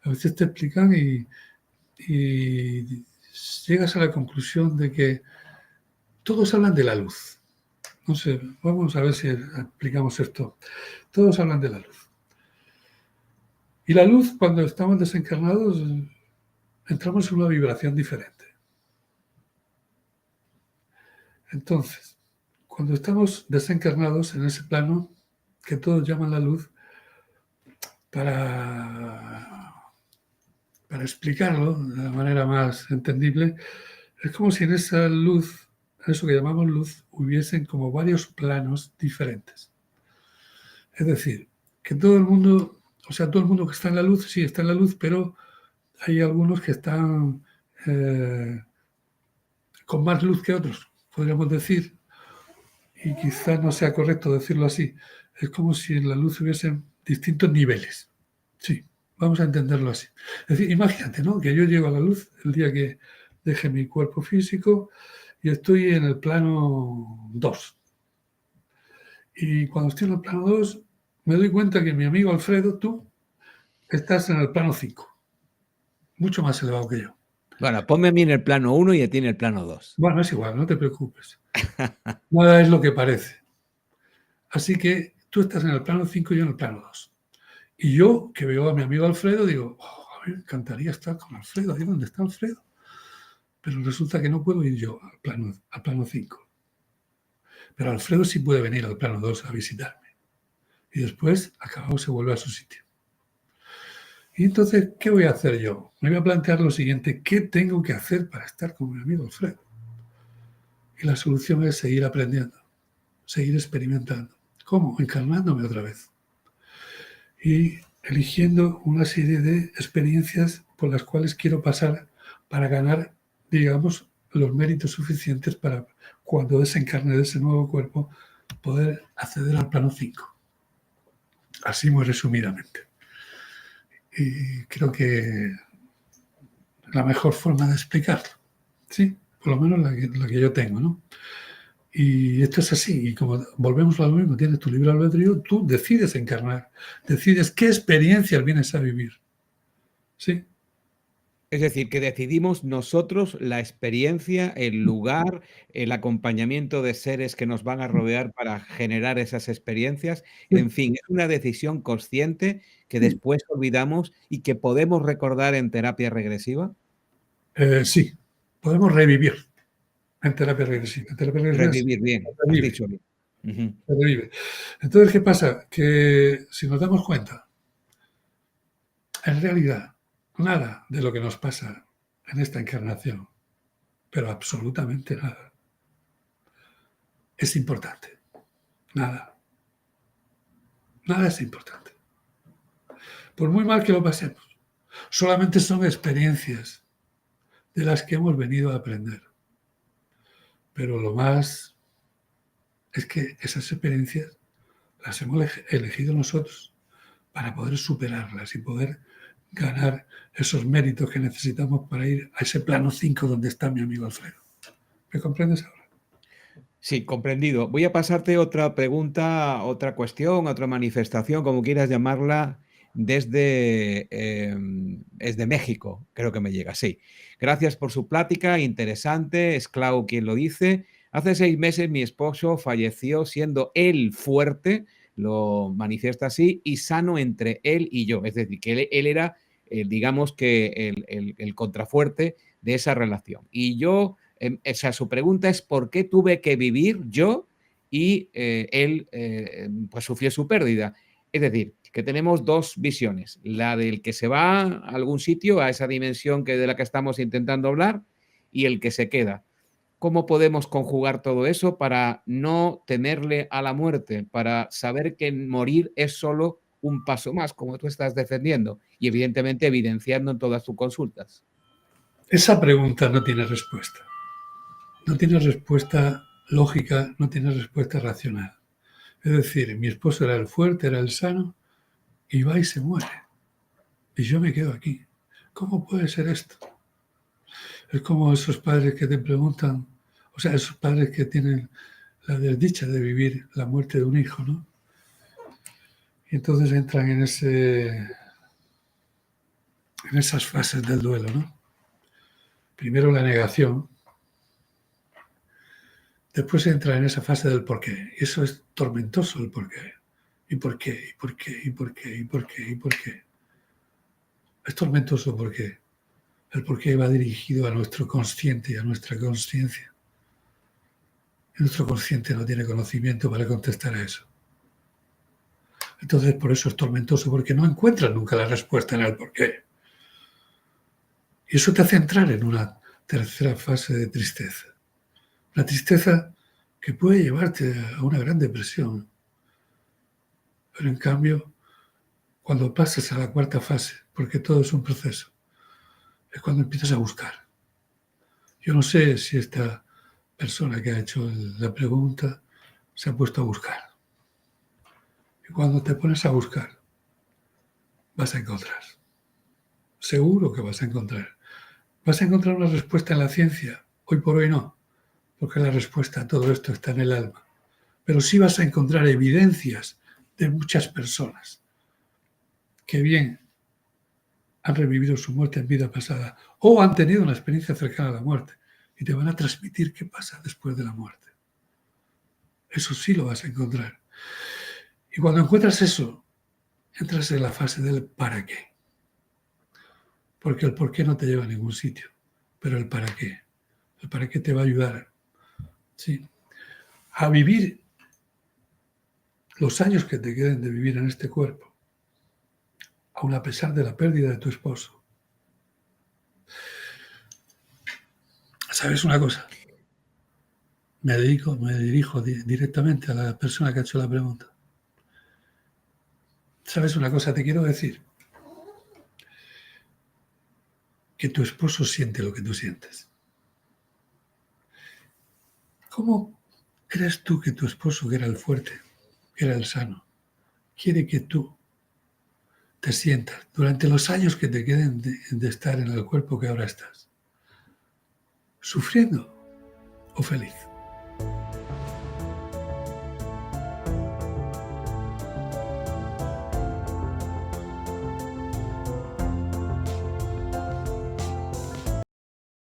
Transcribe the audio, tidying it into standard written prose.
A veces te explican y llegas a la conclusión de que todos hablan de la luz. No sé, vamos a ver si explicamos esto. Todos hablan de la luz. Y la luz, cuando estamos desencarnados, entramos en una vibración diferente. Entonces, cuando estamos desencarnados en ese plano, que todos llaman la luz, para explicarlo de la manera más entendible, es como si en esa luz, eso que llamamos luz, hubiesen como varios planos diferentes. Es decir, que todo el mundo, o sea, todo el mundo que está en la luz, sí está en la luz, pero hay algunos que están con más luz que otros, podríamos decir, y quizás no sea correcto decirlo así. Es como si en la luz hubiesen distintos niveles. Sí, vamos a entenderlo así. Es decir, imagínate, ¿no? Que yo llego a la luz el día que deje mi cuerpo físico y estoy en el plano 2. Y cuando estoy en el plano 2, me doy cuenta que mi amigo Alfredo, tú, estás en el plano 5, mucho más elevado que yo. Bueno, ponme a mí en el plano 1 y a ti en el plano 2. Bueno, es igual, no te preocupes. Nada es lo que parece. Así que tú estás en el plano 5 y yo en el plano 2. Y yo, que veo a mi amigo Alfredo, digo, a mí me encantaría estar con Alfredo, ahí donde está Alfredo. Pero resulta que no puedo ir yo al plano 5. Pero Alfredo sí puede venir al plano 2 a visitarme. Y después, acabado, se vuelve a su sitio. Y entonces, ¿qué voy a hacer yo? Me voy a plantear lo siguiente: ¿qué tengo que hacer para estar con mi amigo Alfredo? Y la solución es seguir aprendiendo, seguir experimentando. ¿Cómo? Encarnándome otra vez. Y eligiendo una serie de experiencias por las cuales quiero pasar para ganar, digamos, los méritos suficientes para, cuando desencarne de ese nuevo cuerpo, poder acceder al plano 5. Así muy resumidamente. Y creo que la mejor forma de explicarlo, ¿sí? Por lo menos la que yo tengo, ¿no? Y esto es así, y como volvemos a lo mismo, tienes tu libre albedrío, tú decides encarnar, decides qué experiencias vienes a vivir, ¿sí? Es decir, que decidimos nosotros la experiencia, el lugar, el acompañamiento de seres que nos van a rodear para generar esas experiencias. En fin, es una decisión consciente que después olvidamos y que podemos recordar en terapia regresiva. Sí, podemos revivir en terapia regresiva. En terapia regresiva Revivir, bien, has revive, dicho bien. Ujú. revive. Entonces, ¿qué pasa? Que si nos damos cuenta, en realidad, nada de lo que nos pasa en esta encarnación, pero absolutamente nada, es importante. Nada. Nada es importante. Por muy mal que lo pasemos, solamente son experiencias de las que hemos venido a aprender. Pero lo más es que esas experiencias las hemos elegido nosotros para poder superarlas y poder ganar esos méritos que necesitamos para ir a ese plano 5 donde está mi amigo Alfredo. ¿Me comprendes ahora? Sí, comprendido. Voy a pasarte otra pregunta, otra cuestión, otra manifestación, como quieras llamarla, desde México, creo que me llega, sí. Gracias por su plática, interesante, es Clau quien lo dice. Hace 6 meses mi esposo falleció siendo él fuerte, lo manifiesta así, y sano entre él y yo. Es decir, que él era, digamos que el contrafuerte de esa relación. Y yo o sea, su pregunta es ¿por qué tuve que vivir yo y él pues sufrió su pérdida? Es decir, que tenemos dos visiones, la del que se va a algún sitio, a esa dimensión de la que estamos intentando hablar, y el que se queda. ¿Cómo podemos conjugar todo eso para no temerle a la muerte, para saber que morir es solo un paso más, como tú estás defendiendo, y evidentemente evidenciando en todas tus consultas? Esa pregunta no tiene respuesta. No tiene respuesta lógica, no tiene respuesta racional. Es decir, mi esposo era el fuerte, era el sano, y va y se muere. Y yo me quedo aquí. ¿Cómo puede ser esto? Es como esos padres que te preguntan, o sea, esos padres que tienen la desdicha de vivir la muerte de un hijo, ¿no? Y entonces entran en en esas fases del duelo, ¿no? Primero la negación, después entra en esa fase del porqué. Y eso es tormentoso, el porqué. ¿Y por qué? ¿Y por qué? ¿Y por qué? ¿Y por qué? ¿Y por qué? Es tormentoso porque el porqué va dirigido a nuestro consciente y a nuestra conciencia. Y nuestro consciente no tiene conocimiento para contestar a eso. Entonces, por eso es tormentoso, porque no encuentras nunca la respuesta en el porqué. Y eso te hace entrar en una tercera fase de tristeza. La tristeza que puede llevarte a una gran depresión. Pero en cambio, cuando pasas a la cuarta fase, porque todo es un proceso, es cuando empiezas a buscar. Yo no sé si esta persona que ha hecho la pregunta se ha puesto a buscar. Y cuando te pones a buscar, vas a encontrar. Seguro que vas a encontrar. ¿Vas a encontrar una respuesta en la ciencia? Hoy por hoy no, porque la respuesta a todo esto está en el alma. Pero sí vas a encontrar evidencias de muchas personas que bien han revivido su muerte en vida pasada o han tenido una experiencia cercana a la muerte y te van a transmitir qué pasa después de la muerte. Eso sí lo vas a encontrar. Y cuando encuentras eso, entras en la fase del para qué. Porque el por qué no te lleva a ningún sitio, pero el para qué. El para qué te va a ayudar, ¿sí?, a vivir los años que te queden de vivir en este cuerpo, aun a pesar de la pérdida de tu esposo. ¿Sabes una cosa? Me dirijo directamente a la persona que ha hecho la pregunta. ¿Sabes una cosa? Te quiero decir que tu esposo siente lo que tú sientes. ¿Cómo crees tú que tu esposo, que era el fuerte, que era el sano, quiere que tú te sientas durante los años que te queden de estar en el cuerpo que ahora estás? ¿Sufriendo o feliz?